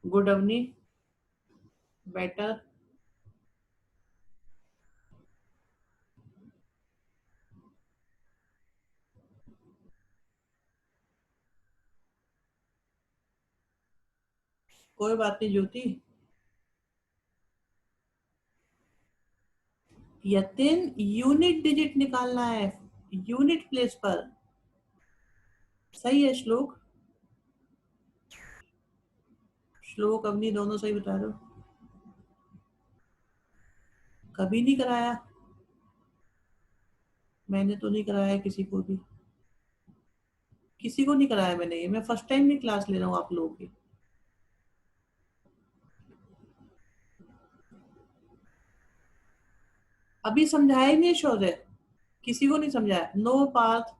Good Avani, better. कोई बात नहीं ज्योति। यतिन, यूनिट डिजिट निकालना है, यूनिट प्लेस पर। सही है श्लोक, श्लोक अवनी दोनों सही बता रहे हो। कभी नहीं कराया, मैंने तो नहीं कराया किसी को भी, किसी को नहीं कराया मैंने, ये मैं फर्स्ट टाइम में क्लास ले रहा हूँ आप लोगों की। अभी समझाया ही नहीं शौर्य, किसी को नहीं समझाया। No Parth,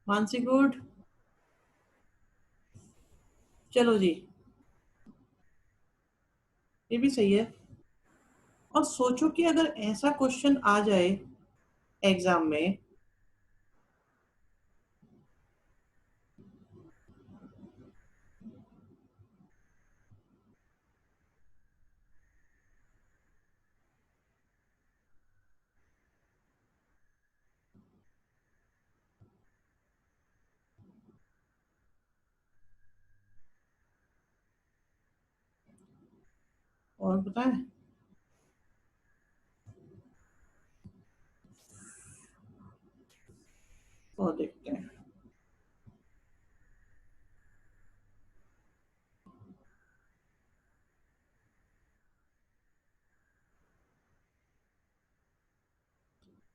Mansi good. चलो जी, ये भी सही है। और सोचो कि अगर ऐसा क्वेश्चन आ जाए एग्जाम में, और बताएं। और देखते हैं।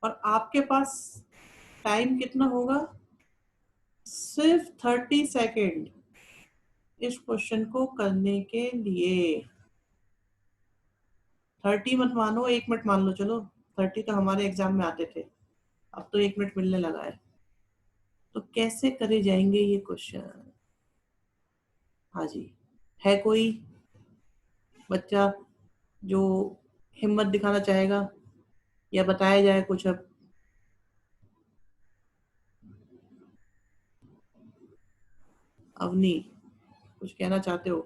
और आपके पास टाइम कितना होगा? सिर्फ 30 सेकेंड इस क्वेश्चन को करने के लिए। 30 मत मानो, 1 मिनट मान लो, चलो। 30 तो हमारे एग्जाम में आते थे, अब तो 1 मिनट मिलने लगा है। तो कैसे करे जाएंगे ये क्वेश्चन? हाँ जी, है कोई बच्चा जो हिम्मत दिखाना चाहेगा या बताया जाए कुछ अब? अवनी, कुछ कहना चाहते हो?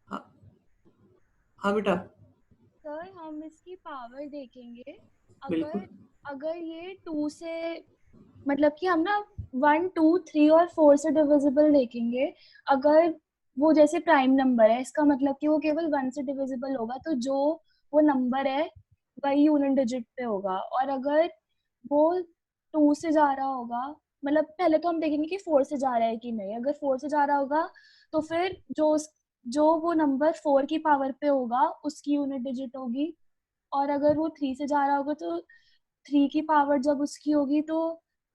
हाँ, हाँ बेटा। सर हम इसकी पावर देखेंगे। बिल्कुल। अगर अगर ये 2 से, मतलब कि हम ना 1 2 3 और 4 से डिविजिबल देखेंगे। अगर वो जैसे प्राइम नंबर है, इसका मतलब कि वो केवल 1 से डिविजिबल होगा, तो जो वो नंबर है वही यूनिट डिजिट पे होगा। और अगर वो 2 से जा रहा होगा, मतलब पहले तो हम देखेंगे कि 4 से जा रहा है कि नहीं। अगर 4 से जा रहा होगा तो फिर जो वो नंबर 4 की पावर पे होगा उसकी यूनिट डिजिट होगी। और अगर वो 3 से जा रहा होगा तो 3 की पावर जब उसकी होगी तो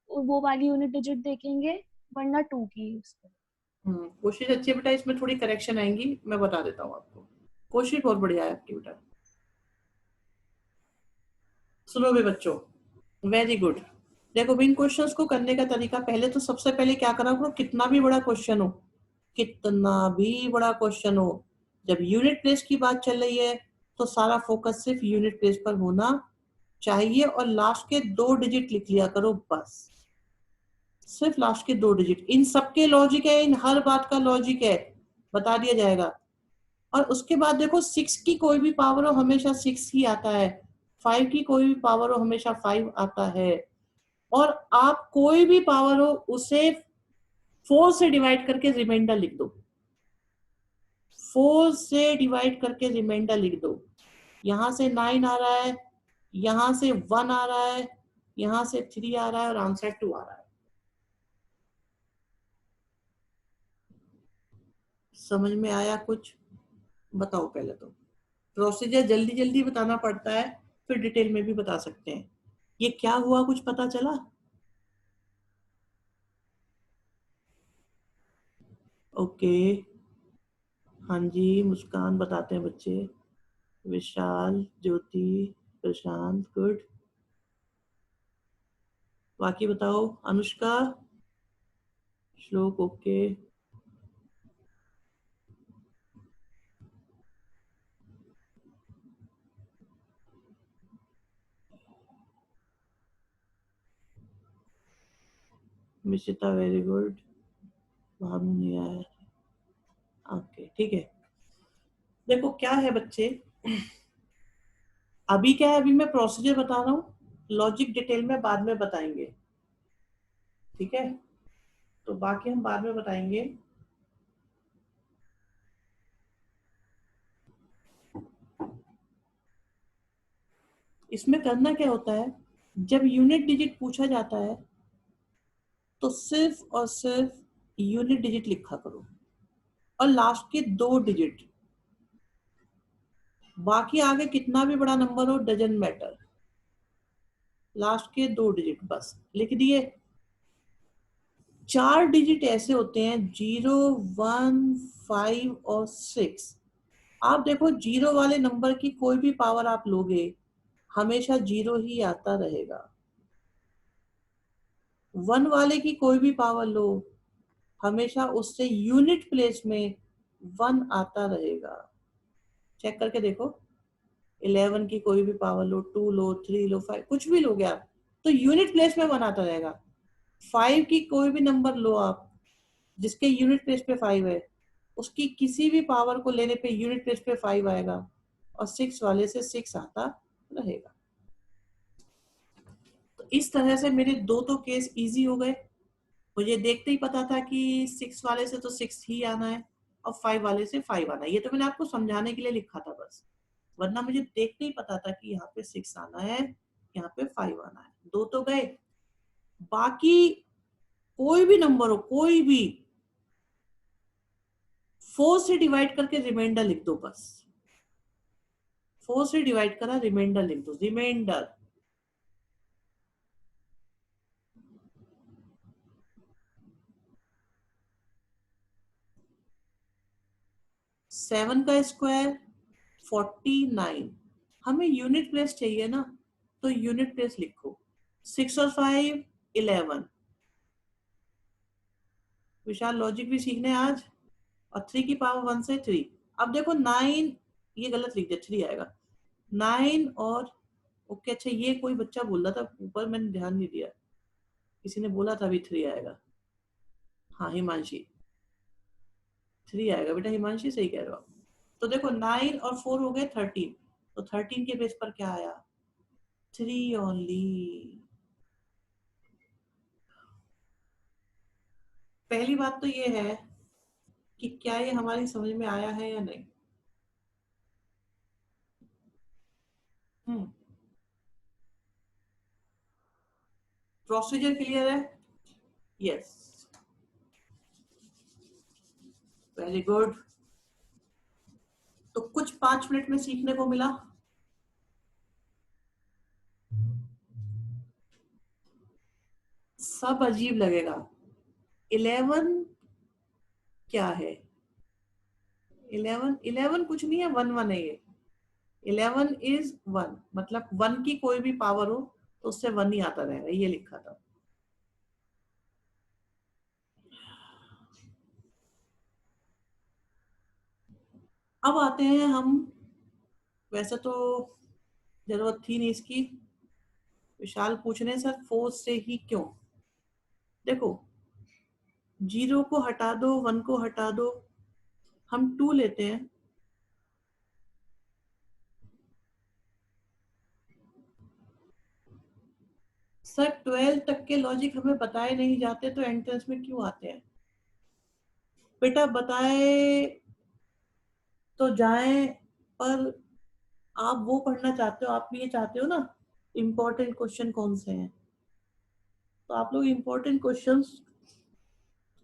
वो वाली यूनिट डिजिट देखेंगे, वरना 2 की उसको। कोशिश अच्छी है बेटा, इसमें थोड़ी करेक्शन आएंगी, मैं बता देता हूँ आपको। कोशिश बहुत बढ़िया है आपकी बेटा। सुनो भी बच्चों, वेरी गुड। देखो इन क्वेश्चंस को करने का तरीका, पहले तो सबसे पहले क्या करा करो, कितना भी बड़ा क्वेश्चन हो, कितना भी बड़ा क्वेश्चन हो, जब यूनिट प्लेस की बात चल रही है तो सारा फोकस सिर्फ यूनिट प्लेस पर होना चाहिए। और लास्ट के 2 डिजिट लिख लिया करो बस, सिर्फ लास्ट के 2 डिजिट। इन सबके लॉजिक है, इन हर बात का लॉजिक है, बता दिया जाएगा। और उसके बाद देखो, 6 की कोई भी पावर हो हमेशा 6 ही आता है, 5 की कोई भी पावर हो हमेशा 5 आता है। और आप कोई भी पावर हो उसे 4 से डिवाइड करके रिमाइंडर लिख दो, 4 से डिवाइड करके रिमाइंडर लिख दो। यहां से 9 आ रहा है, यहां से 1 आ रहा है, यहां से 3 आ रहा है और आंसर 2 आ रहा है। समझ में आया कुछ? बताओ पहले तो। प्रोसीजर जल्दी जल्दी बताना पड़ता है, फिर डिटेल में भी बता सकते हैं। ये क्या हुआ, कुछ पता चला? ओके। हाँ जी, मुस्कान बताते हैं बच्चे, विशाल, ज्योति, प्रशांत, गुड। बाकी बताओ, अनुष्का, श्लोक, ओके। Mishita, very good. मालूम नहीं आया। ओके ठीक है, देखो क्या है बच्चे, अभी क्या है, अभी मैं प्रोसीजर बता रहा हूँ, लॉजिक डिटेल में बाद में बताएंगे, ठीक है, तो बाकी हम बाद में बताएंगे। इसमें करना क्या होता है, जब यूनिट डिजिट पूछा जाता है तो सिर्फ और सिर्फ यूनिट डिजिट लिखा करो और लास्ट के 2 डिजिट, बाकी आगे कितना भी बड़ा नंबर हो डजंट मैटर, लास्ट के 2 डिजिट बस लिख दिए। 4 डिजिट ऐसे होते हैं 0, 1, 5 और 6। आप देखो जीरो वाले नंबर की कोई भी पावर आप लोगे हमेशा 0 ही आता रहेगा, 1 वाले की कोई भी पावर लो हमेशा उससे यूनिट प्लेस में 1 आता रहेगा। चेक करके देखो, 11 की कोई भी पावर लो, 2 लो, 3 लो, 5 कुछ भी लोगे आप तो यूनिट प्लेस में 1 आता रहेगा। 5 की कोई भी नंबर लो आप जिसके यूनिट प्लेस पे 5 है, उसकी किसी भी पावर को लेने पे यूनिट प्लेस पे 5 आएगा और 6 वाले से 6 आता रहेगा। तो इस तरह से मेरे 2 तो केस इजी हो गए, मुझे देखते ही पता था कि 6 वाले से तो 6 ही आना है और 5 वाले से 5 आना है, ये तो मैंने आपको समझाने के लिए लिखा था बस, वरना मुझे देखते ही पता था कि यहाँ पे 6 आना है, यहाँ पे 5 आना है। 2 तो गए, बाकी कोई भी नंबर हो, कोई भी 4 से डिवाइड करके रिमाइंडर लिख दो बस, 4 से डिवाइड करा रिमाइंडर लिख दो, रिमाइंडर। सेवन का स्क्वायर 49, हमें यूनिट प्लेस चाहिए ना, तो यूनिट प्लेस लिखो, 6 और 5 11। विशाल लॉजिक भी सीखने आज, और 3 की पावर 1 से 3। अब देखो 9, ये गलत लिख दिया, 3 आएगा 9 और ओके। अच्छा ये कोई बच्चा बोल रहा था ऊपर, मैंने ध्यान नहीं दिया, किसी ने बोला था अभी 3 आएगा, हाँ हिमांशी 3 आएगा बेटा, हिमांशी सही कह रहे हो आप। तो देखो 9 और 4 हो गए 13, तो 13 के बेस पर क्या आया, 3 ओनली। पहली बात तो ये है कि क्या ये हमारी समझ में आया है या नहीं। प्रोसीजर क्लियर है? Yes, very good. तो कुछ 5 मिनट में सीखने को मिला, सब अजीब लगेगा। 11 क्या है, 11 कुछ नहीं है, 1 1 है ये। 11 इज 1, मतलब 1 की कोई भी पावर हो तो उससे 1 ही आता रहेगा, ये लिखा था। अब आते हैं हम, वैसे तो जरूरत थी नहीं इसकी, विशाल पूछ रहे हैं सर 4 से ही क्यों। देखो 0 को हटा दो, 1 को हटा दो, हम 2 लेते हैं, सर 12 तक के लॉजिक हमें बताए नहीं जाते तो एंट्रेंस में क्यों आते हैं। बेटा बताए तो जाए, पर आप वो पढ़ना चाहते हो, आप भी ये चाहते हो ना इम्पोर्टेंट क्वेश्चन कौन से हैं, तो आप लोग इम्पोर्टेंट क्वेश्चंस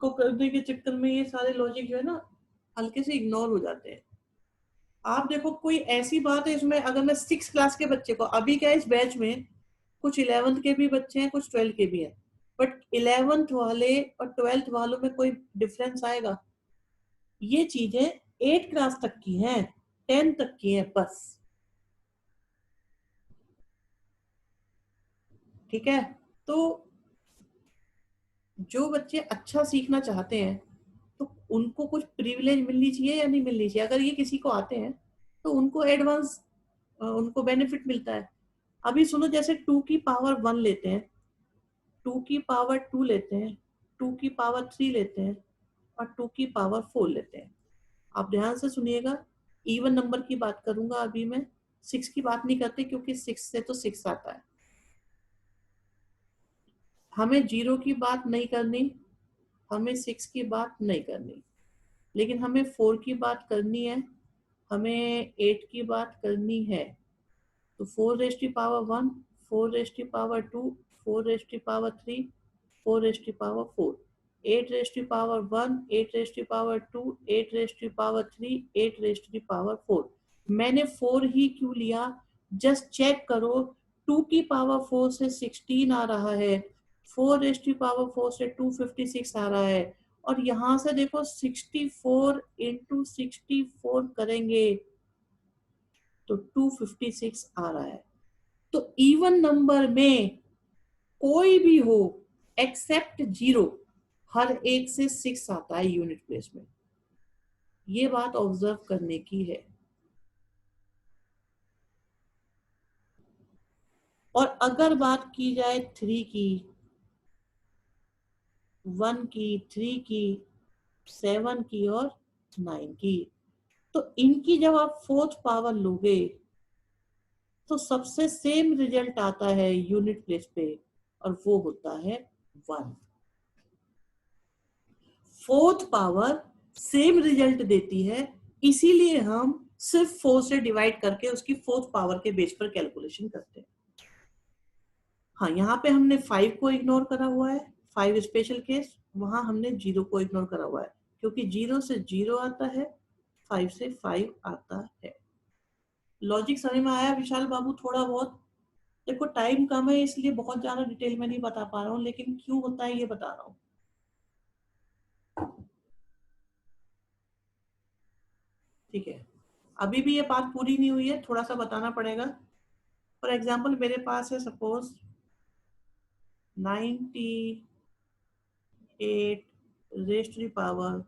को करने के चक्कर में ये सारे लॉजिक जो है ना हल्के से इग्नोर हो जाते हैं। आप देखो कोई ऐसी बात है इसमें, अगर मैं 6 क्लास के बच्चे को, अभी क्या इस बैच में कुछ 11th के भी बच्चे हैं, कुछ 12 के भी हैं, बट 11th वाले और 12th वालों में कोई डिफरेंस आएगा? ये चीजें 8 क्लास तक की हैं, 10 तक की हैं बस, ठीक है। तो जो बच्चे अच्छा सीखना चाहते हैं तो उनको कुछ प्रिविलेज मिलनी चाहिए या नहीं मिलनी चाहिए, अगर ये किसी को आते हैं तो उनको एडवांस, उनको बेनिफिट मिलता है। अभी सुनो, जैसे 2 की पावर 1 लेते हैं, 2 की पावर 2 लेते हैं, 2 की पावर 3 लेते हैं और 2 की पावर 4 लेते हैं। आप ध्यान से सुनिएगा, इवन नंबर की बात करूंगा अभी मैं, 6 की बात नहीं करते क्योंकि 6 से तो 6 आता है। हमें 0 की बात नहीं करनी, हमें 6 की बात नहीं करनी, लेकिन हमें 4 की बात करनी है, हमें 8 की बात करनी है। तो 4 raise to power 1, 4 raise to power 2, 4 raise to power 3, 4 raise to power 4, 8 raise to power 1, 8 raise to power 2, 8 raise to power 3, 8 raise to power 4। मैंने 4 ही क्यों लिया? जस्ट चेक करो, 2 की पावर 4 से 16 आ रहा है, 4 रेज़ टू पावर 4 से 256 आ रहा है, और यहां से देखो 64 इंटू 64 करेंगे तो 256 आ रहा है। तो इवन नंबर में कोई भी हो एक्सेप्ट 0, हर एक से 6 आता है यूनिट प्लेस में। ये बात ऑब्जर्व करने की है। और अगर बात की जाए 3 की, 1 की, 3 की, 7 की और 9 की, तो इनकी जब आप 4th पावर लोगे तो सबसे सेम रिजल्ट आता है यूनिट प्लेस पे, और वो होता है 1। 4th पावर सेम रिजल्ट देती है, इसीलिए हम सिर्फ 4 से डिवाइड करके उसकी 4th पावर के बेस पर कैलकुलेशन करते हैं। हाँ, यहाँ पे हमने 5 को इग्नोर करा हुआ है, 5 स्पेशल केस, वहां हमने 0 को इग्नोर करा हुआ है क्योंकि 0 से 0 आता है, 5 से 5 आता है। लॉजिक समझ में आया विशाल बाबू? थोड़ा बहुत। देखो टाइम कम है इसलिए बहुत ज्यादा डिटेल में नहीं बता पा रहा हूँ, लेकिन क्यों होता है ये बता रहा हूँ। ठीक है, अभी भी ये बात पूरी नहीं हुई है, थोड़ा सा बताना पड़ेगा। फॉर एग्जाम्पल मेरे पास है suppose 98 raise to the power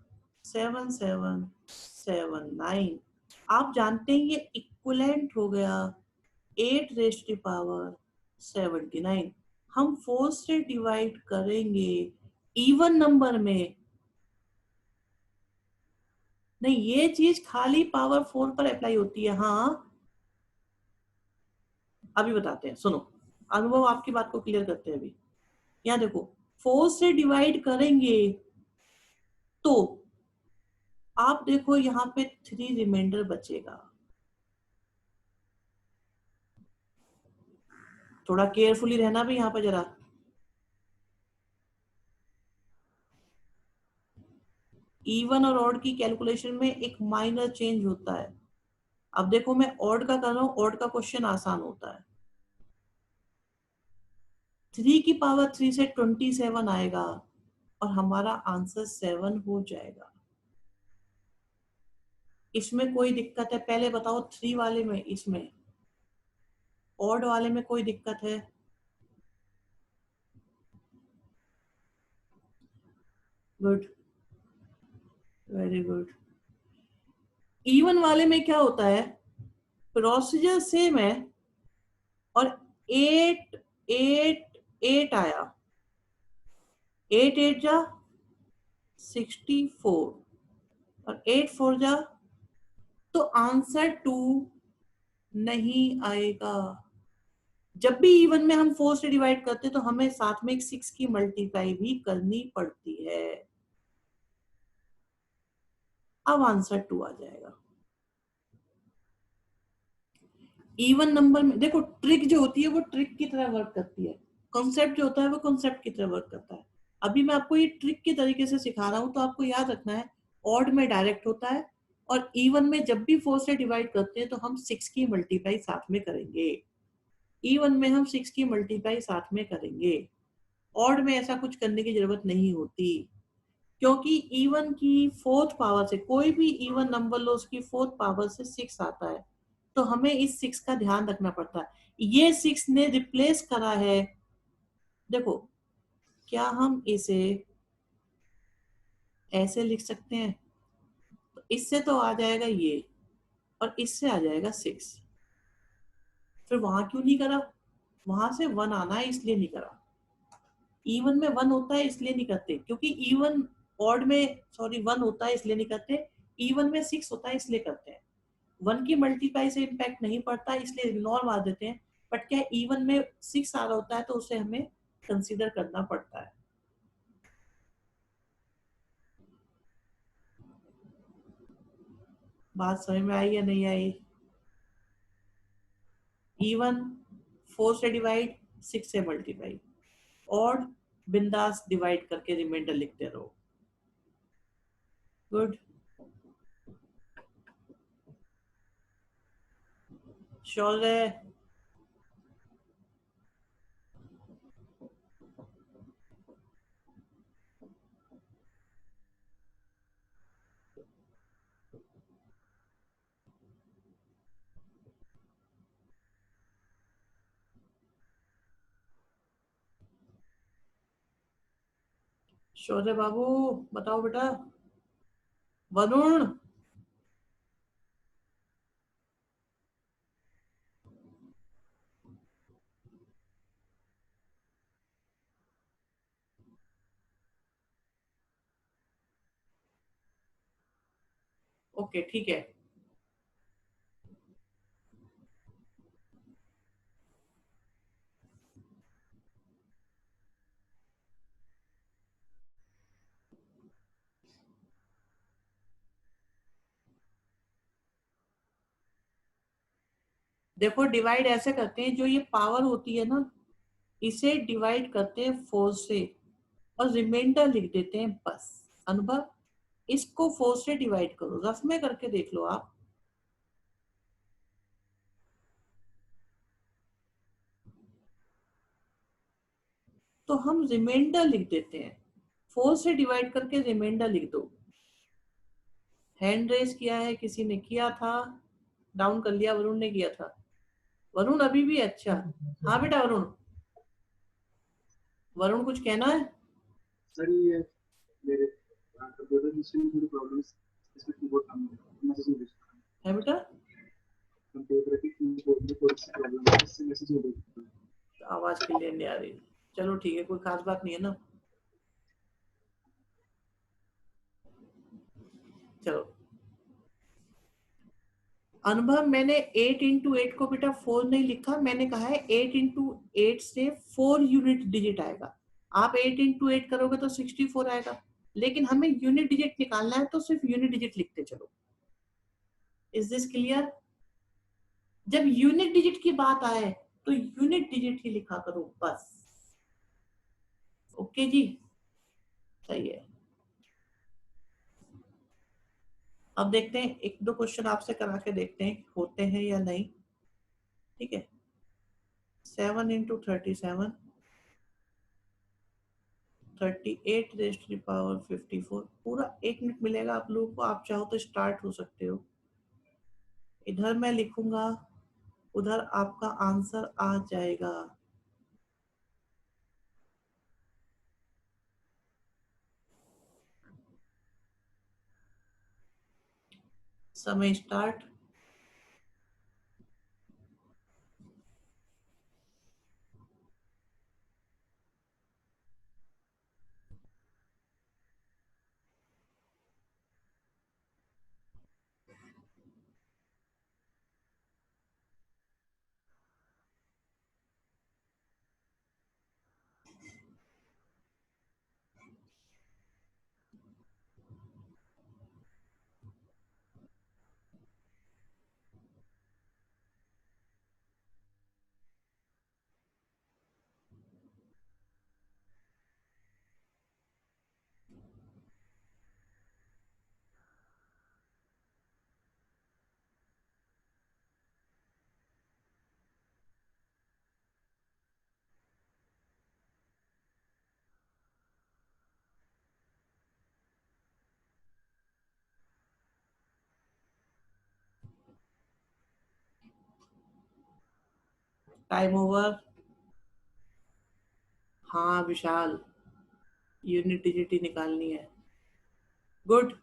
7779। आप जानते हैं ये इक्विवेलेंट हो गया 8 रेज़ टू द पावर 79। हम 4 से डिवाइड करेंगे इवन नंबर में। नहीं, ये चीज खाली पावर 4 पर अप्लाई होती है। हाँ, अभी बताते हैं, सुनो, अनुभव आपकी बात को क्लियर करते हैं। अभी यहाँ देखो, 4 से डिवाइड करेंगे तो आप देखो यहाँ पे 3 रिमाइंडर बचेगा। थोड़ा केयरफुली रहना भी यहाँ पे जरा। इवन और ऑड की कैलकुलेशन में एक माइनर चेंज होता है। अब देखो मैं ऑड का कर रहा हूँ, ऑड का क्वेश्चन आसान होता है। 3 की पावर 3 से 27 आएगा और हमारा आंसर 7 हो जाएगा। इसमें कोई दिक्कत है? पहले बताओ, 3 वाले में, इसमें ऑड वाले में कोई दिक्कत है? Good, very good. इवन वाले में क्या होता है, प्रोसीजर सेम है और 8 8 8 आया, 8 8 जा 64 और 8 4 जा, तो आंसर 2 नहीं आएगा। जब भी इवन में हम 4 से डिवाइड करते हैं तो हमें साथ में एक 6 की मल्टीप्लाई भी करनी पड़ती है। अब आंसर 2 आ जाएगा। इवन नंबर में देखो ट्रिक जो होती है वो ट्रिक की तरह वर्क करती है, कॉन्सेप्ट जो होता है वो कॉन्सेप्ट की तरह वर्क करता है। अभी मैं आपको ये ट्रिक के तरीके से सिखा रहा हूं, तो आपको याद रखना है ऑड में डायरेक्ट होता है और इवन में जब भी 4 से डिवाइड करते हैं तो हम 6 की मल्टीप्लाई साथ में करेंगे। इवन में हम 6 की मल्टीप्लाई साथ में करेंगे, ऑड में ऐसा कुछ करने की जरूरत नहीं होती, क्योंकि इवन की 4th पावर से, कोई भी इवन नंबर लो उसकी 4th पावर से 6 आता है, तो हमें इस 6 का ध्यान रखना पड़ता है। ये 6 ने रिप्लेस करा है। देखो, क्या हम इसे ऐसे लिख सकते हैं? तो इससे तो आ जाएगा ये और इससे आ जाएगा 6। फिर वहां क्यों नहीं करा? वहां से 1 आना है इसलिए नहीं करा। इवन में 1 होता है इसलिए नहीं करते, क्योंकि इवन ऑड में सॉरी 1 होता है इसलिए नहीं करते, इवन में 6 होता है इसलिए करते हैं। 1 की मल्टीप्लाई से इम्पैक्ट नहीं पड़ता इसलिए इग्नोर मार देते हैं, बट क्या इवन में 6 आ रहा होता है तो उसे हमें कंसीडर करना पड़ता है। बात समझ में आई या नहीं आई? इवन 4 से डिवाइड, 6 से मल्टीप्लाई, और बिंदास डिवाइड करके रिमाइंडर लिखते रहो। गुड। श्योर है? श्योर है बाबू? बताओ बेटा। वरुण? ओके ठीक है। देखो डिवाइड ऐसे करते हैं, जो ये पावर होती है ना, इसे डिवाइड करते हैं 4 से और रिमाइंडर लिख देते हैं बस। अनुभव, इसको 4 से डिवाइड करो, रफ में करके देख लो आप। तो हम रिमाइंडर लिख देते हैं, 4 से डिवाइड करके रिमाइंडर लिख दो। हैंड रेस किया है किसी ने? किया था, डाउन कर लिया, वरुण ने किया था। वरुण अभी भी? अच्छा, हाँ बेटा वरुण। वरुण कुछ कहना है? सर ये मेरे कंप्यूटर सिस्टम में थोड़ी प्रॉब्लम है, इसमें कीबोर्ड काम नहीं कर रहा, मैसेज नहीं भेज पा रहा। है बेटा? कंप्यूटर की कीबोर्ड में थोड़ी सी प्रॉब्लम है, इससे मैसेज नहीं भेज पा रहा। आवाज क्लियर नहीं आ रही। चलो ठीक है, कोई खास बात नहीं है ना। चलो, अनुभव, मैंने 8 इंटू 8 को बेटा 4 नहीं लिखा, मैंने कहा है 8 इंटू 8 से 4 यूनिट डिजिट आएगा। आप 8 इंटू 8 करोगे तो 64 आएगा, लेकिन हमें यूनिट डिजिट निकालना है तो सिर्फ यूनिट डिजिट लिखते चलो। Is this clear? जब यूनिट डिजिट की बात आए तो यूनिट डिजिट ही लिखा करो बस। ओके जी, सही है। अब देखते हैं, एक दो क्वेश्चन आपसे करा के देखते हैं होते हैं या नहीं। ठीक है, 7 इंटू 37, 38 रेस्ट की पावर 54। पूरा 1 मिनट मिलेगा आप लोगों को, आप चाहो तो स्टार्ट हो सकते हो। इधर मैं लिखूंगा, उधर आपका आंसर आ जाएगा। समय स्टार्ट। Time over. हाँ विशाल, यूनिट डिजिट ही निकालनी है। गुड।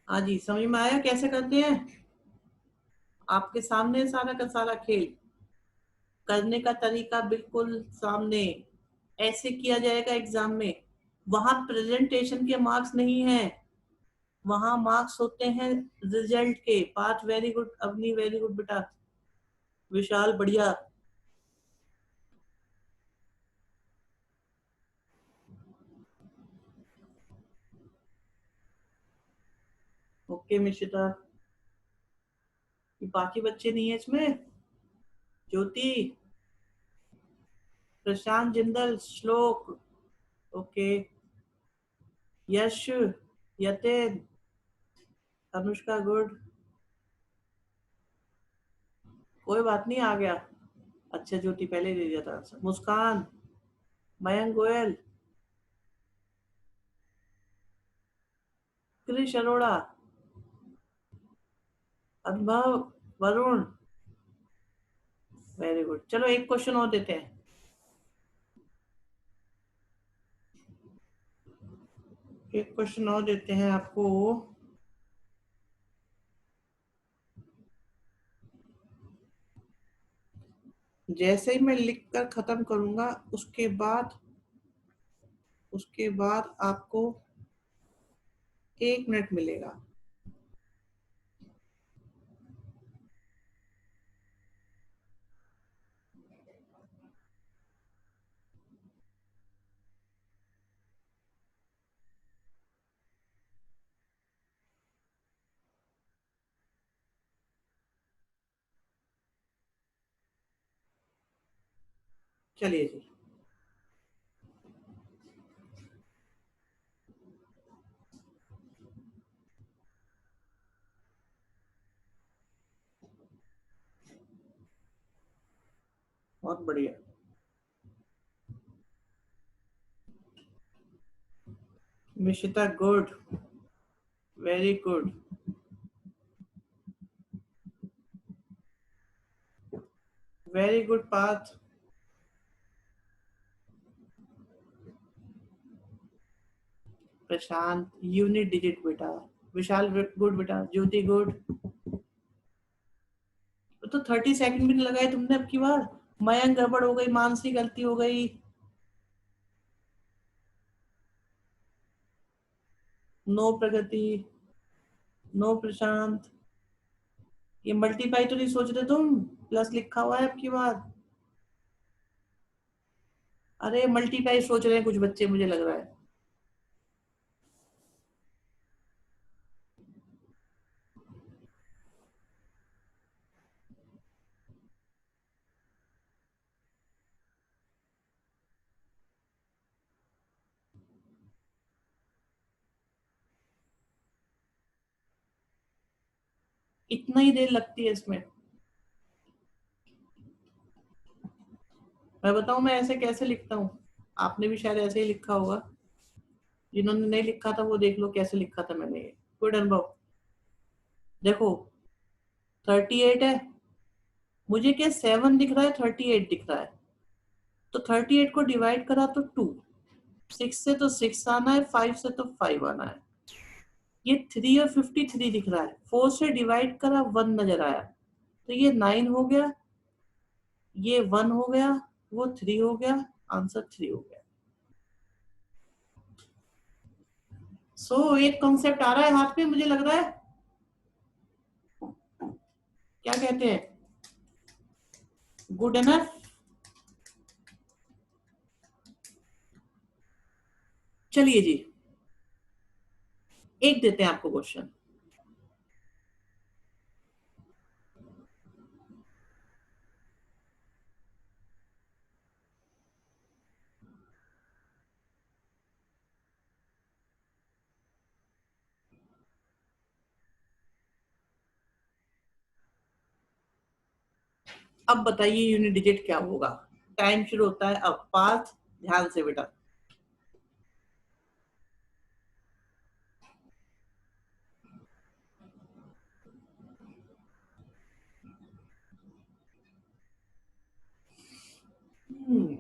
हाँ जी, समझ में आया कैसे करते हैं? आपके सामने सारा का सारा खेल, करने का तरीका बिल्कुल सामने। ऐसे किया जाएगा एग्जाम में। वहां प्रेजेंटेशन के मार्क्स नहीं है, वहां मार्क्स होते हैं रिजल्ट के। Parth very good, Avni very good बेटा, विशाल बढ़िया। ओके मिश्रिता, बाकी बच्चे नहीं है इसमें? ज्योति, प्रशांत, जिंदल, श्लोक, ओके, यश, यतिन, अनुष्का गुड, कोई बात नहीं, आ गया। अच्छा ज्योति पहले दे दिया था आंसर। मुस्कान, मयंक गोयल, क्रिश अरोड़ा, अनुभव, वरुण, वेरी गुड। चलो एक क्वेश्चन और देते हैं। एक क्वेश्चन और देते हैं आपको। जैसे ही मैं लिख कर खत्म करूंगा उसके बाद आपको 1 मिनट मिलेगा। चलिए जी। बहुत बढ़िया, Mishita good, very good, very good Parth. Prashant unit digit बेटा। विशाल गुड बेटा। ज्योति गुड। तो 30 सेकंड भी नहीं लगाए तुमने अब की बार। मयंक गड़बड़ हो गई, मानसी गलती हो गई। नो प्रगति, नो प्रशांत। ये मल्टीप्लाई तो नहीं सोच रहे तुम? प्लस लिखा हुआ है अब की बार। अरे मल्टीप्लाई सोच रहे हैं कुछ बच्चे, मुझे लग रहा है। इतना ही देर लगती है इसमें। मैं बताऊं मैं ऐसे कैसे लिखता हूँ? आपने भी शायद ऐसे ही लिखा होगा। जिन्होंने नहीं लिखा था वो देख लो कैसे लिखा था मैंने ये। गुड अनुभव। देखो 38 है, मुझे क्या 7 दिख रहा है, 38 दिख रहा है। तो 38 को डिवाइड करा तो 2, 6 से तो 6 आना है, 5 से तो 5 आना है। ये 3 और 53 दिख रहा है। 4 से डिवाइड करा 1 नजर आया, तो ये 9 हो गया, ये 1 हो गया, वो 3 हो गया, आंसर 3 हो गया। एक कॉन्सेप्ट आ रहा है हाथ में, मुझे लग रहा है। क्या कहते हैं? Good enough. चलिए जी, एक देते हैं आपको क्वेश्चन। अब बताइए यूनिट डिजिट क्या होगा? टाइम शुरू होता है अब। पांच, ध्यान से बेटा। हम्म,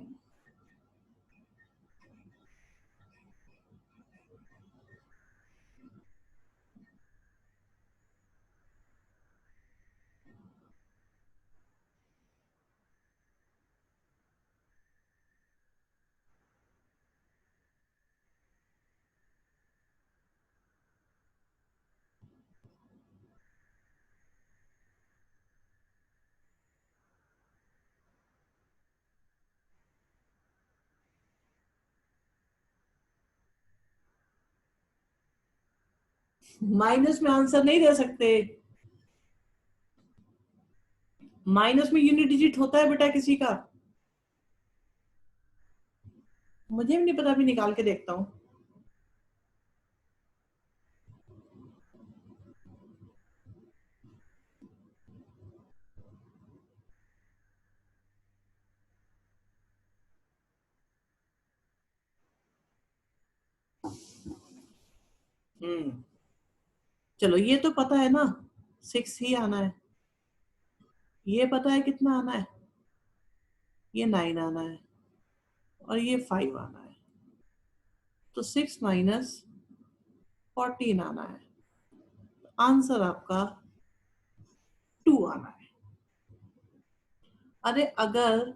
माइनस में आंसर नहीं दे सकते, माइनस में यूनिट डिजिट होता है बेटा किसी का, मुझे भी नहीं पता, अभी निकाल के देखता हूँ। चलो ये तो पता है ना, 6 ही आना है, ये पता है कितना आना है, ये 9 आना है, और ये 5 आना है, तो 6 माइनस 14 आना है, आंसर आपका 2 आना है। अरे अगर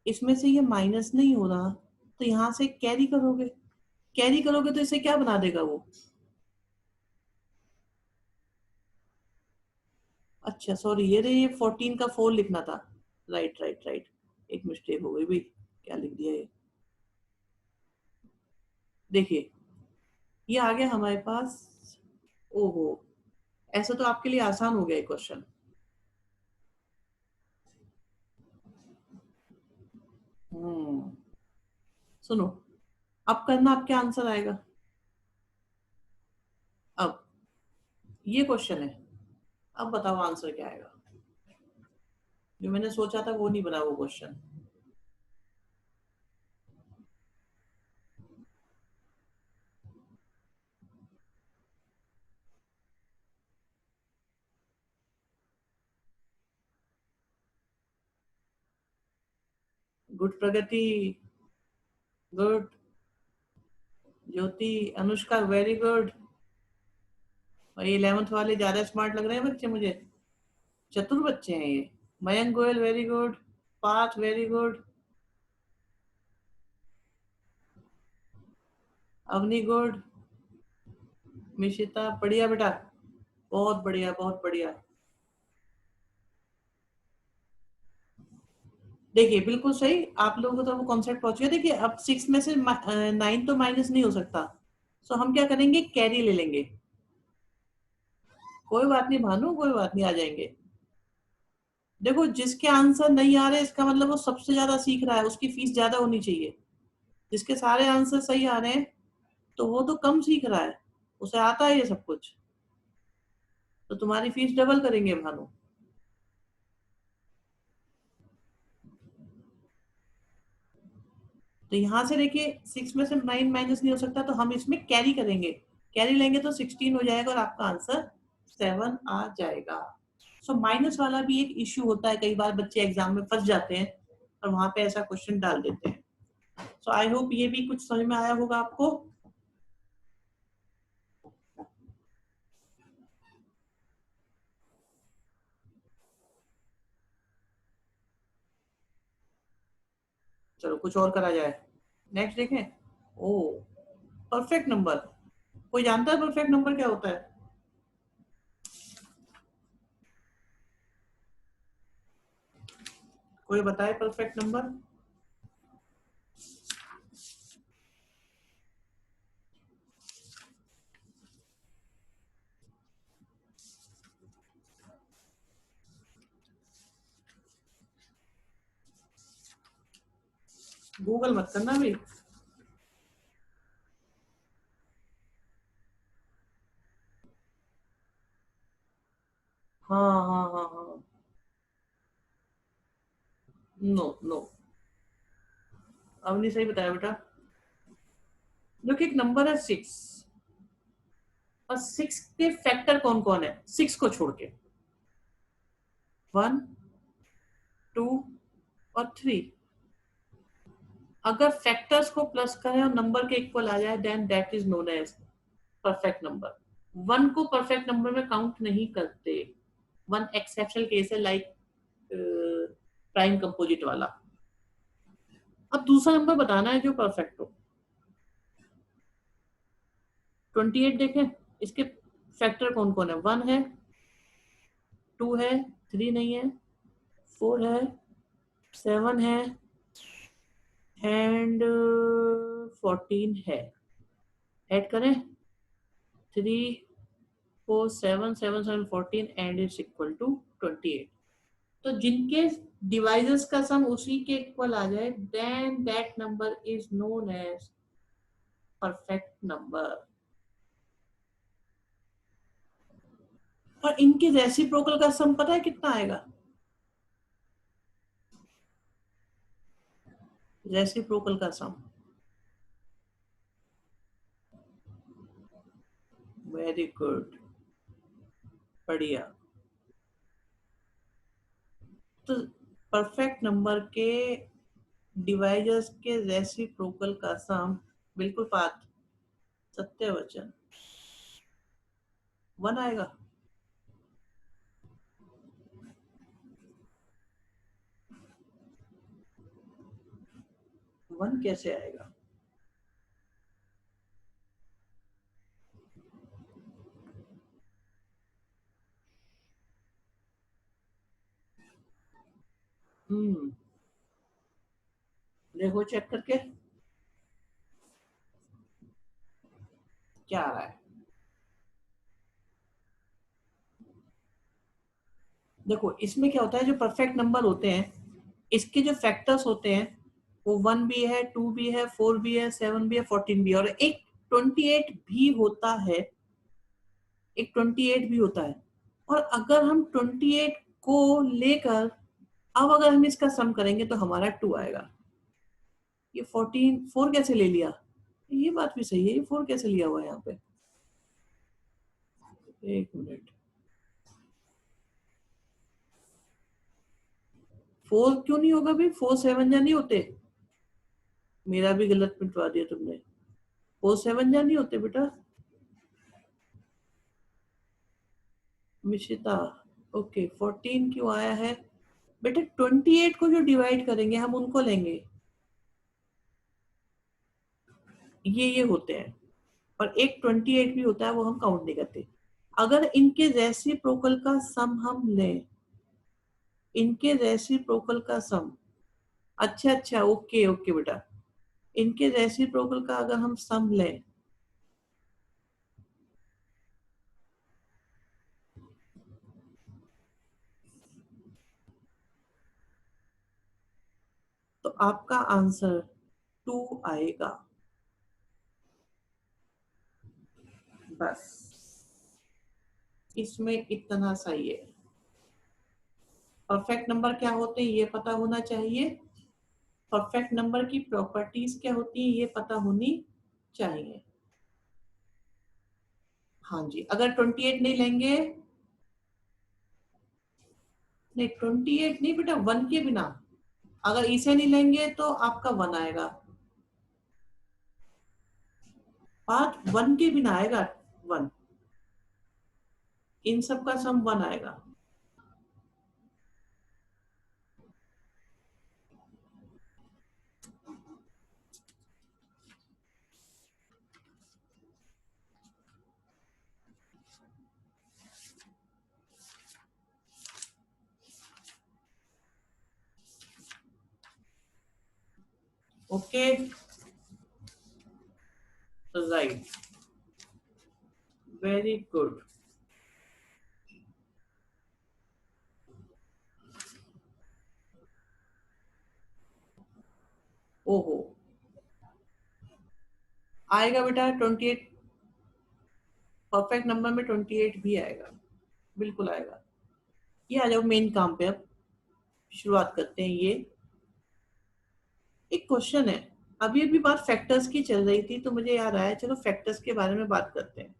इसमें से ये माइनस नहीं हो रहा तो यहां से कैरी करोगे, कैरी करोगे तो इसे क्या बना देगा वो, अच्छा सॉरी, ये 14 का 4 लिखना था, राइट राइट राइट, एक मिस्टेक हो गई भी, क्या लिख दिया ये, देखिए ये आ गया हमारे पास, ओहो, ऐसा तो आपके लिए आसान हो गया क्वेश्चन। सुनो, अब करना, आपके आंसर आएगा। अब ये क्वेश्चन है, अब बताओ आंसर क्या आएगा, जो मैंने सोचा था वो नहीं बना वो क्वेश्चन। गुड प्रगति, गुड, ज्योति, अनुष्का वेरी गुड, और ये 11th वाले ज्यादा स्मार्ट लग रहे हैं बच्चे मुझे, चतुर बच्चे हैं ये। Mayank Goyal very good, Parth very good, Avni good, Mishita बढ़िया बेटा, बहुत बढ़िया बहुत बढ़िया। देखिए बिल्कुल सही, आप लोगों को तो वो कॉन्सेप्ट पहुंच गया। देखिए अब 6 में से 9 तो माइनस नहीं हो सकता, सो हम क्या करेंगे, कैरी ले लेंगे। कोई बात नहीं भानु, कोई बात नहीं, आ जाएंगे। देखो जिसके आंसर नहीं आ रहे इसका मतलब वो सबसे ज्यादा सीख रहा है, उसकी फीस ज्यादा होनी चाहिए। जिसके सारे आंसर सही आ रहे हैं तो वो तो कम सीख रहा है, उसे आता है ये सब कुछ, तो तुम्हारी फीस डबल करेंगे भानु। तो यहाँ से देखिए 6 में से 9 माइनस नहीं हो सकता, तो हम इसमें कैरी करेंगे, कैरी लेंगे तो 16 हो जाएगा और आपका आंसर 7 आ जाएगा। सो माइनस वाला भी एक इश्यू होता है, कई बार बच्चे एग्जाम में फंस जाते हैं और वहां पे ऐसा क्वेश्चन डाल देते हैं। सो आई होप ये भी कुछ समझ में आया होगा आपको। चलो कुछ और करा जाए, नेक्स्ट देखें। ओ, परफेक्ट नंबर, कोई जानता है परफेक्ट नंबर क्या होता है? कोई बताए परफेक्ट नंबर। गूगल मत करना भी। हाँ हाँ हाँ हाँ, नो नो, अब नहीं सही बताया बेटा। देखिए एक नंबर है 6, और 6 के फैक्टर कौन कौन है, 6 को छोड़ के, 1 2 और 3। अगर फैक्टर्स को प्लस करें और नंबर के इक्वल आ जाए then that is known as perfect number. 1 को परफेक्ट नंबर में काउंट नहीं करते, 1 एक्सेप्शनल केस है, लाइक प्राइम कंपोजिट वाला। अब दूसरा नंबर बताना है जो परफेक्ट हो। 28 देखें, इसके फैक्टर कौन कौन है, 1 है, 2 है, 3 नहीं है, 4 है, 7 है, एंड 14 है। ऐड करें 3 4 7 7 7 14 एंड इट्स इक्वल टू 28। तो जिनके डिवाइसेस का सम उसी के इक्वल आ जाए then that number is known as perfect number. और इनके रेसिप्रोकल का सम पता है कितना आएगा? रेसिप्रोकल का सम वेरी गुड, बढ़िया। तो परफेक्ट नंबर के डिवाइजर्स के रेसिप्रोकल का सम बिल्कुल पात सत्य वचन 1 आएगा। वन कैसे आएगा? देखो चेक करके क्या आ रहा है। देखो इसमें क्या होता है, जो परफेक्ट नंबर होते हैं इसके जो फैक्टर्स होते हैं वो 1 भी है, 2 भी है, 4 भी है, 7 भी है, 14 भी है, और एक 28 भी होता है, एक 28 भी होता है। और अगर हम 28 को लेकर अब अगर हम इसका सम करेंगे तो हमारा 2 आएगा। ये 14 4 कैसे ले लिया? ये बात भी सही है, ये 4 कैसे लिया हुआ है यहाँ पे? एक मिनट, 4 क्यों नहीं होगा भाई? 4 7 जा नहीं होते? मेरा भी गलत मिटवा दिया तुमने। 4 7 जा नहीं होते बेटा। मिशिता ओके, 14 क्यों आया है बेटा? 28 को जो डिवाइड करेंगे हम उनको लेंगे, ये होते हैं, और एक 28 भी होता है वो हम काउंट नहीं करते। अगर इनके रेसिप्रोकल का सम हम लें, इनके रेसिप्रोकल का सम, अच्छा ओके ओके बेटा, इनके रेसिप्रोकल का अगर हम सम लें तो आपका आंसर 2 आएगा। बस इसमें इतना सही है। परफेक्ट नंबर क्या होते हैं ये पता होना चाहिए, परफेक्ट नंबर की प्रॉपर्टीज क्या होती है ये पता होनी चाहिए। हाँ जी, अगर 28 नहीं लेंगे, नहीं 28 नहीं बेटा, 1 के बिना, अगर इसे नहीं लेंगे तो आपका 1 आएगा। बात 1 के बिना आएगा, 1, इन सब का सम 1 आएगा। Okay right, very good. ओहो, आएगा बेटा 28, परफेक्ट नंबर में 28 भी आएगा, बिल्कुल आएगा। ये आ जाओ मेन काम पे, अब शुरुआत करते हैं। ये एक क्वेश्चन है, अभी अभी बात फैक्टर्स की चल रही थी तो मुझे याद आया, चलो फैक्टर्स के बारे में बात करते हैं।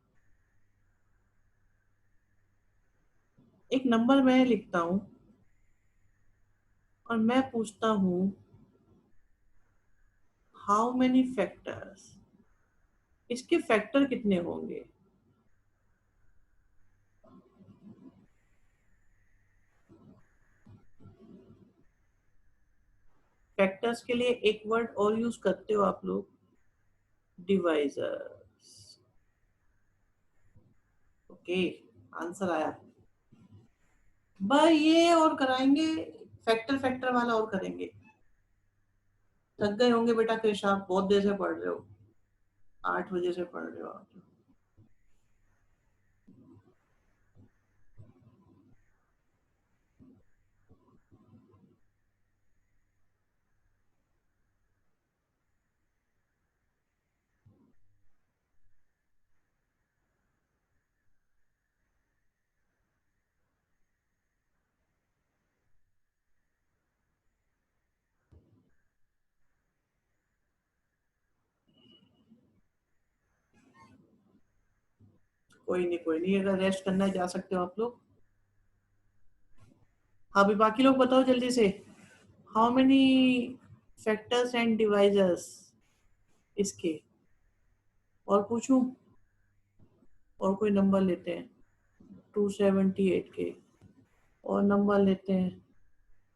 एक नंबर मैं लिखता हूं और मैं पूछता हूं हाउ मेनी फैक्टर्स, इसके फैक्टर कितने होंगे? फैक्टर्स के लिए एक वर्ड और यूज करते हो आप लोग, डिवाइजर्स। ओके, आंसर आया। भाई ये और कराएंगे, फैक्टर फैक्टर वाला और करेंगे। थक गए होंगे बेटा कृष, आप बहुत देर से पढ़ रहे हो, 8 बजे से पढ़ रहे हो आप। कोई नहीं कोई नहीं, अगर रेस्ट करना है जा सकते हो आप लोग। हाँ अभी बाकी लोग बताओ जल्दी से, how many factors and divisors इसके, और पूछूं? और कोई नंबर लेते हैं 278 के, और नंबर लेते हैं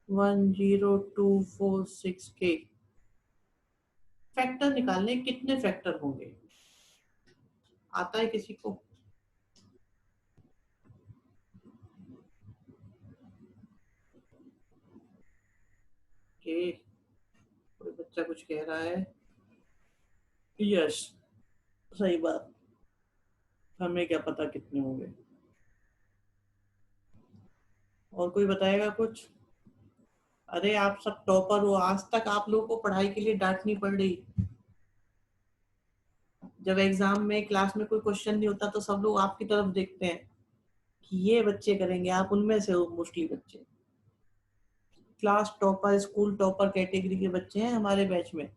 10246 के। फैक्टर निकालने, कितने फैक्टर होंगे, आता है किसी को? के कोई बच्चा कुछ कह रहा है? यस, सही बात, हमें क्या पता कितने होंगे। और कोई बताएगा कुछ? अरे आप सब टॉपर हो, आज तक आप लोगों को पढ़ाई के लिए डांटनी पड़ रही। जब एग्जाम में क्लास में कोई क्वेश्चन नहीं होता तो सब लोग आपकी तरफ देखते हैं कि ये बच्चे करेंगे, आप उनमें से हो मोस्टली बच्चे। Class topper, school topper category के बच्चे हैं हमारे बैच में।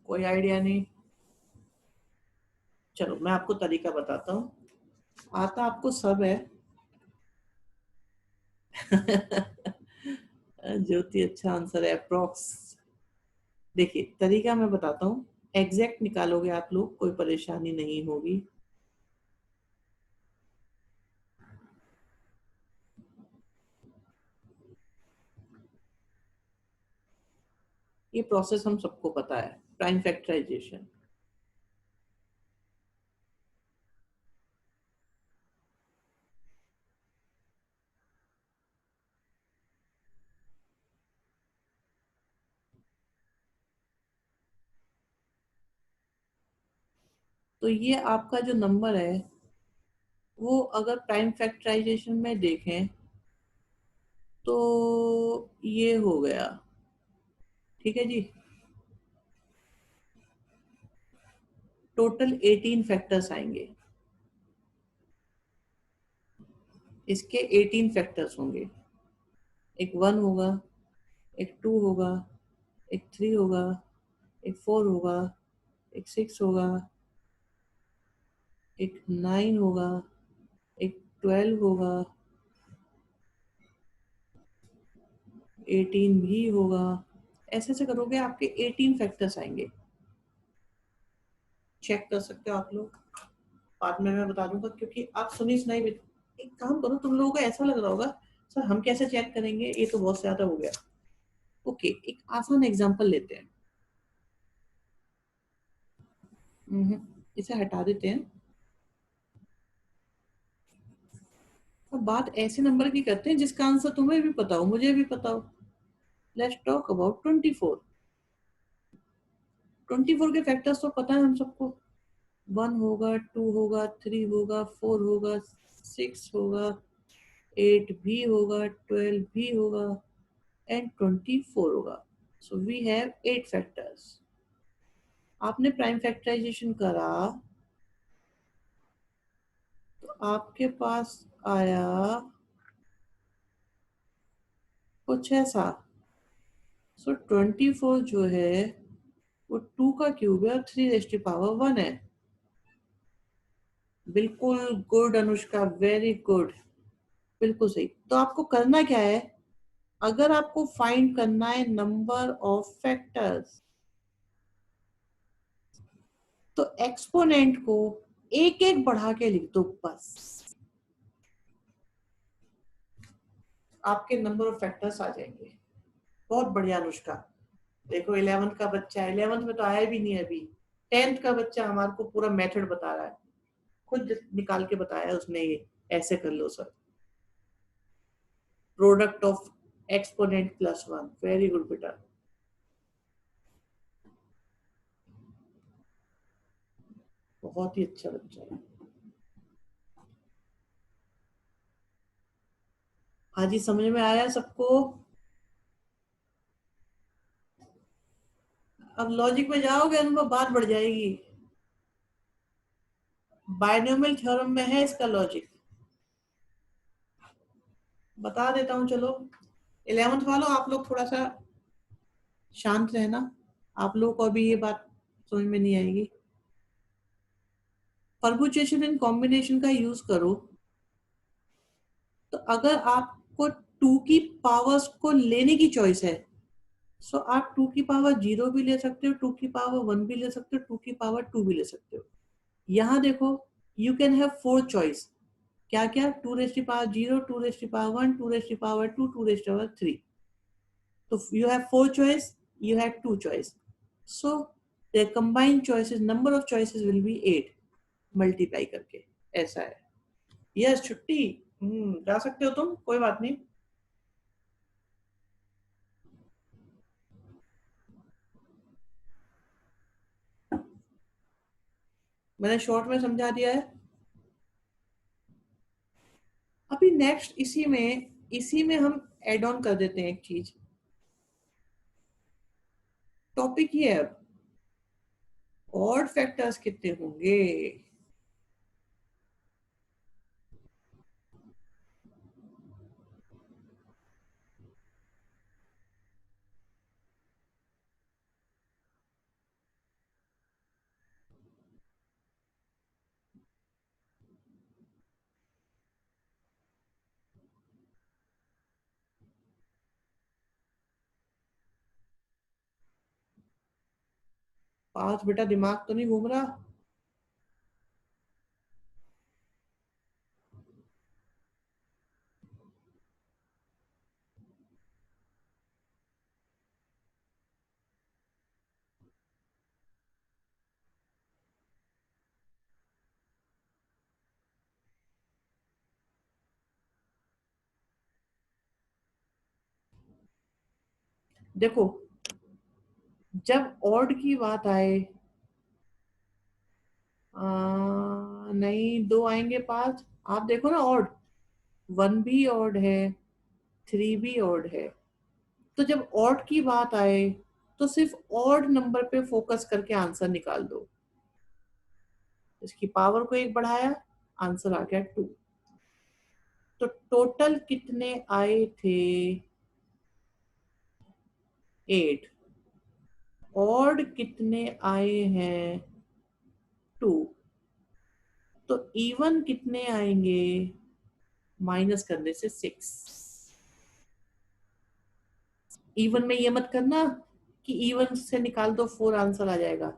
कोई आइडिया नहीं? चलो मैं आपको तरीका बताता हूँ, आता आपको सब है। ज्योति अच्छा आंसर है, अप्रोक्स। देखिए तरीका मैं बताता हूँ, एग्जैक्ट निकालोगे आप लोग, कोई परेशानी नहीं होगी। ये प्रोसेस हम सबको पता है, प्राइम फैक्टराइजेशन। तो ये आपका जो नंबर है वो अगर प्राइम फैक्टराइजेशन में देखें तो ये हो गया, ठीक है जी। टोटल 18 फैक्टर्स आएंगे, इसके 18 फैक्टर्स होंगे। एक 1 होगा, एक 2 होगा, एक 3 होगा, एक 4 होगा, एक 6 होगा, एक 9 होगा, एक 12 होगा, 18 भी होगा। ऐसे ऐसे करोगे आपके 18 फैक्टर्स आएंगे। चेक कर सकते हो आप लोग, बाद में मैं बता दूंगा, क्योंकि आप सुनी सुनाई एक काम करो, तुम लोगों को ऐसा लग रहा होगा सर हम कैसे चेक करेंगे, ये तो बहुत ज्यादा हो गया। ओके, एक आसान एग्जांपल लेते हैं। इसे हटा देते हैं। अब बात ऐसे नंबर की करते हैं जिसका आंसर तुम्हें भी पता हो, मुझे भी पता हो। Let's talk about 24। 24 के फैक्टर्स तो पता है हम सबको, 1 होगा, 2 होगा, 3 होगा, 4 होगा, 6 होगा, 8 भी होगा, 12 भी होगा, एंड 24 होगा। So we have 8 factors. आपने प्राइम फैक्टराइजेशन करा तो आपके पास आया कुछ ऐसा। सो 24 जो है वो 2 का क्यूब है और 3 रेज़ टू पावर 1 है। बिल्कुल गुड अनुष्का, वेरी गुड, बिल्कुल सही। तो आपको करना क्या है, अगर आपको फाइंड करना है नंबर ऑफ फैक्टर्स तो एक्सपोनेंट को एक एक बढ़ा के लिख दो बस, आपके नंबर ऑफ फैक्टर्स आ जाएंगे। बहुत बढ़िया अनुष्का। देखो 11th का बच्चा, 11th में तो आया भी नहीं अभी, 10th का बच्चा हमारे को पूरा मेथड बता रहा है, खुद निकाल के बताया उसने, ये ऐसे कर लो sir, product of exponent plus 1। Very good बेटा, बहुत ही अच्छा बच्चा है। हाँ जी, समझ में आया सबको? अब लॉजिक में जाओगे अनुभव, बात बढ़ जाएगी। बायनोमियल थ्योरम में है इसका लॉजिक, बता देता हूँ। चलो 11th वालों, आप लोग थोड़ा सा शांत रहना, आप लोगों को अभी ये बात समझ में नहीं आएगी। परमुटेशन एंड कॉम्बिनेशन का यूज करो, तो अगर आपको 2 की पावर्स को लेने की चॉइस है, सो आप 2 की पावर 0 भी ले सकते हो, 2 की पावर 1 भी ले सकते हो, 2 की पावर 2 भी ले सकते हो। यहाँ देखो, यू कैन हैव 4 चॉइस। क्या क्या? 2 raise to power 0, 2 raise to power 1, 2 raise to power 2, 2 raise to power 3। तो you have 4 choice, you had 2 choice, so their combined choices, number of choices will be 8 multiply करके। ऐसा है। Yes छुट्टी, जा सकते हो तुम, कोई बात नहीं। मैंने शॉर्ट में समझा दिया है। अभी नेक्स्ट इसी में हम एड ऑन कर देते हैं एक चीज। टॉपिक ये है अब, ऑड फैक्टर्स कितने होंगे। पांच, बेटा दिमाग तो नहीं घूम रहा? देखो, जब ऑड की बात आए, नहीं, दो आएंगे पांच। आप देखो ना, ऑड 1 भी ऑड है, 3 भी ऑड है। तो जब ऑड की बात आए, तो सिर्फ ऑड नंबर पे फोकस करके आंसर निकाल दो। इसकी पावर को एक बढ़ाया, आंसर आ गया 2। तो टोटल कितने आए थे? 8। ऑड कितने आए हैं? 2। तो इवन कितने आएंगे? माइनस करने से 6। इवन में ये मत करना कि इवन से निकाल दो 4 आंसर आ जाएगा।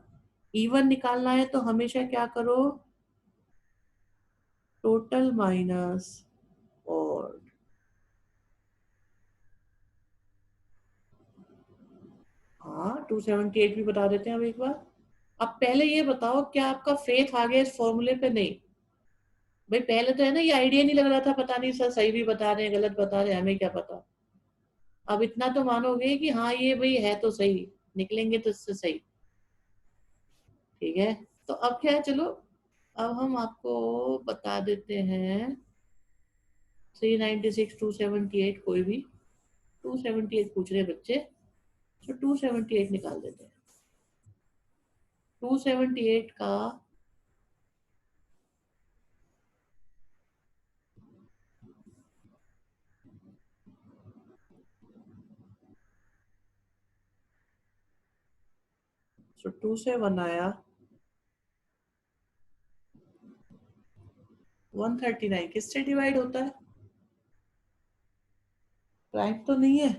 इवन निकालना है तो हमेशा क्या करो? Total minus odd. हाँ, 278 भी बता देते हैं अब एक बार। अब पहले ये बताओ, क्या आपका फेथ आ गया इस फॉर्मूले पे? नहीं भाई, पहले तो है ना, ये आइडिया नहीं लग रहा था, पता नहीं सर सही भी बता रहे हैं गलत बता रहे हैं, हमें क्या पता। अब इतना तो मानोगे कि हाँ ये भाई है तो सही, निकलेंगे तो इससे सही। ठीक है, तो अब क्या है, चलो अब हम आपको बता देते हैं। 396, 278, कोई भी 278 पूछ रहे बच्चे, तो 278 निकाल देते हैं। 278 का तो 2 से 1 आया, 139 किससे डिवाइड होता है? प्राइम तो नहीं है।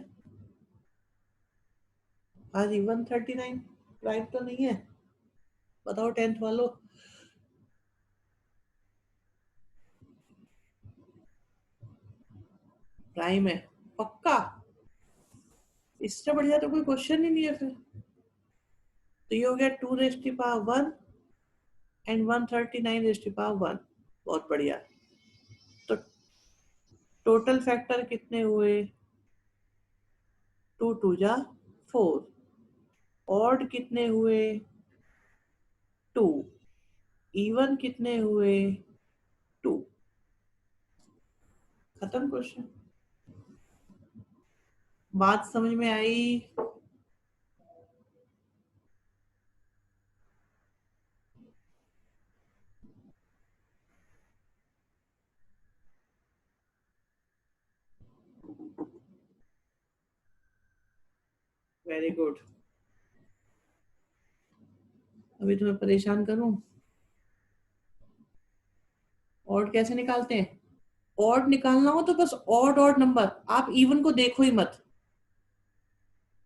हाँ जी, 139 प्राइम तो नहीं है। बताओ 10th वालों। प्राइम है पक्का? इससे बढ़िया तो कोई क्वेश्चन ही नहीं है फिर। तो ये हो गया 2 raise to power 1 and 139 raise to power 1। बहुत बढ़िया। तो टोटल फैक्टर कितने हुए? 2 2 जा 4। ऑड कितने हुए? 2। इवन कितने हुए? 2। खत्म क्वेश्चन। बात समझ में आई? Very good. अभी तुम्हें परेशान करूं? ऑड कैसे निकालते हैं? ऑड निकालना हो तो बस ऑड ऑड नंबर, आप इवन को देखो ही मत,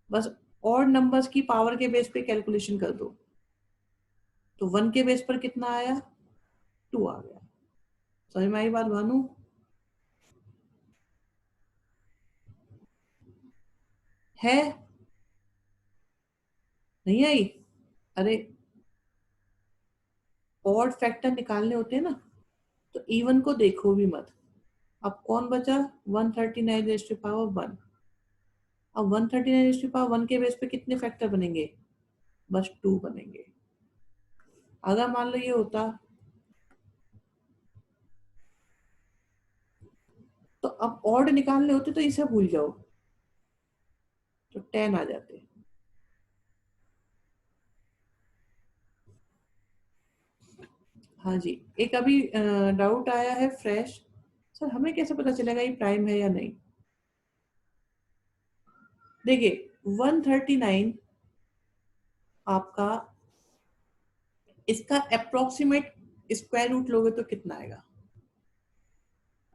बस ऑड नंबर्स की पावर के बेस पे कैलकुलेशन कर दो। तो 1 के बेस पर कितना आया? 2 आ गया। समझ में आई बात भानु? है? नहीं आई? अरे ऑड फैक्टर निकालने होते हैं ना, तो इवन को देखो भी मत। अब कौन बचा? 139 अब 139 के बेस पे कितने फैक्टर बनेंगे? बस 2 बनेंगे। अगर मान लो ये होता तो अब ऑड निकालने होते तो इसे भूल जाओ, तो 10 आ जाते। हाँ जी, एक अभी डाउट आया है फ्रेश, सर हमें कैसे पता चलेगा ये प्राइम है या नहीं? देखिए 139 आपका, इसका अप्रोक्सीमेट स्क्वायर रूट लोगे तो कितना आएगा?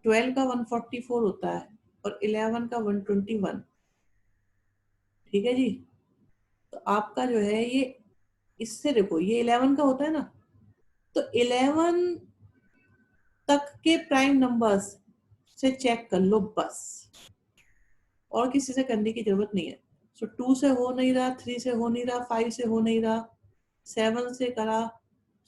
12 का 144 होता है और 11 का 121। ठीक है जी, तो आपका जो है ये, इससे देखो ये 11 का होता है ना, तो 11 तक के प्राइम नंबर्स से चेक कर लो बस, और किसी से करने की जरूरत नहीं है। सो 2 से हो नहीं रहा, 3 से हो नहीं रहा, 5 से हो नहीं रहा, 7 से करा,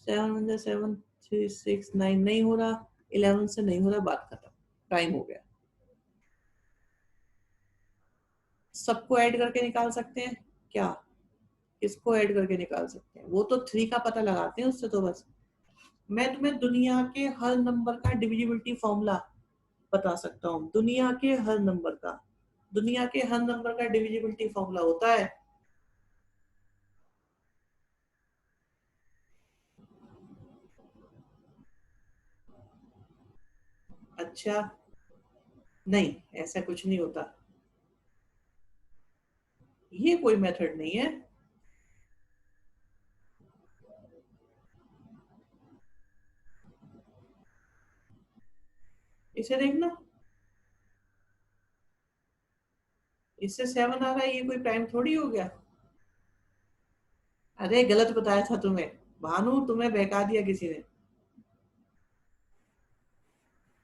7 7 3 6 9 नहीं हो रहा, 11 से नहीं हो रहा, बात खत्म, टाइम हो गया। सबको ऐड करके निकाल सकते हैं क्या? किसको ऐड करके निकाल सकते हैं? वो तो 3 का पता लगाते हैं उससे। तो बस मैं तुम्हें दुनिया के हर नंबर का डिविजिबिलिटी फॉर्मूला बता सकता हूँ, दुनिया के हर नंबर का, दुनिया के हर नंबर का डिविजिबिलिटी फॉर्मूला होता है। अच्छा, नहीं ऐसा कुछ नहीं होता, ये कोई मेथड नहीं है। इसे देखना, इससे 7 आ रहा है, ये कोई प्राइम थोड़ी हो गया। अरे गलत बताया था तुम्हें भानु, तुम्हें बहका दिया किसी ने,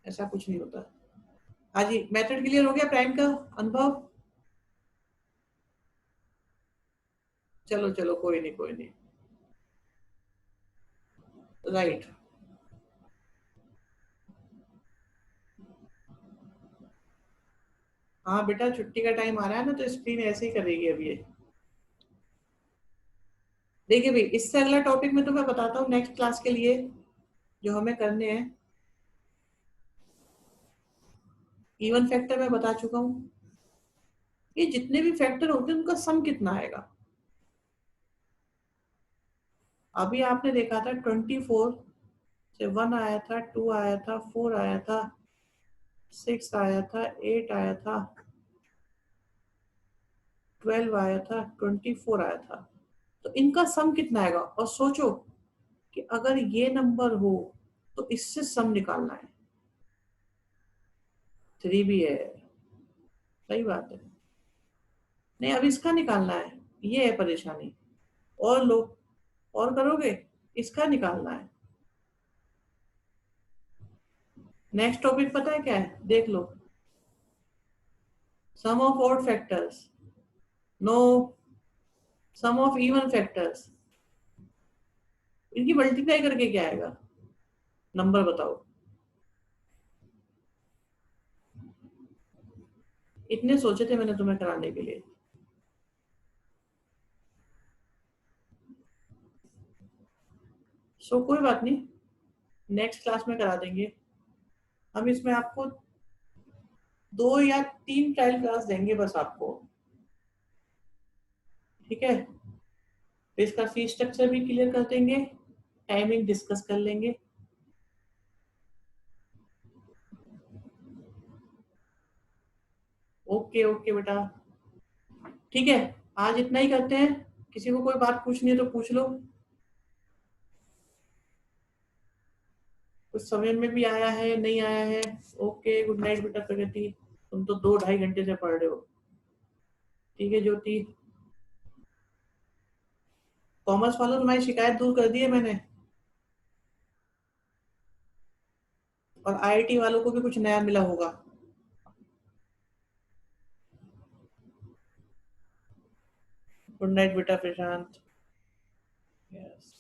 ऐसा कुछ नहीं होता। हाँ जी, मेथड क्लियर हो गया प्राइम का अनुभव? चलो चलो, कोई नहीं कोई नहीं। राइट, हाँ बेटा छुट्टी का टाइम आ रहा है ना, तो स्क्रीन ऐसे ही करेगी अभी ये। देखिए भाई, इससे अगला टॉपिक मैं तुम्हें बताता हूँ नेक्स्ट क्लास के लिए जो हमें करने हैं। इवन फैक्टर मैं बता चुका हूँ, ये जितने भी फैक्टर होते हैं उनका सम कितना आएगा। अभी आपने देखा था 24 से 1 आया था, 2 आया था, 4 आया था, 6 आया था, 8 आया था, 12 आया था, 24 आया था। तो इनका सम कितना आएगा? और सोचो कि अगर ये नंबर हो तो इससे सम निकालना है। 3 भी है, सही बात है। नहीं, अब इसका निकालना है, ये है परेशानी। और लो, और करोगे, इसका निकालना है। नेक्स्ट टॉपिक पता है क्या है? देख लो, sum of odd factors, no, sum of even factors, इनकी मल्टीप्लाई करके क्या आएगा? नंबर बताओ। इतने सोचे थे मैंने तुम्हें कराने के लिए। सो कोई बात नहीं, नेक्स्ट क्लास में करा देंगे। हम इसमें आपको 2 या 3 ट्रायल क्लास देंगे बस आपको, ठीक है, तो इसका फी स्ट्रक्चर भी क्लियर कर देंगे, टाइमिंग डिस्कस कर लेंगे। ओके ओके बेटा, ठीक है, आज इतना ही करते हैं। किसी को कोई बात पूछनी है तो पूछ लो। कुछ समझ में भी आया है नहीं आया है? ओके, गुड नाइट बेटा प्रगति, तुम तो 2-2.5 घंटे से पढ़ रहे हो। ठीक है ज्योति, कॉमर्स वालों तुम्हारी शिकायत दूर कर दी है मैंने, और आईआईटी वालों को भी कुछ नया मिला होगा। गुड नाइट बेटा प्रशांत। यस।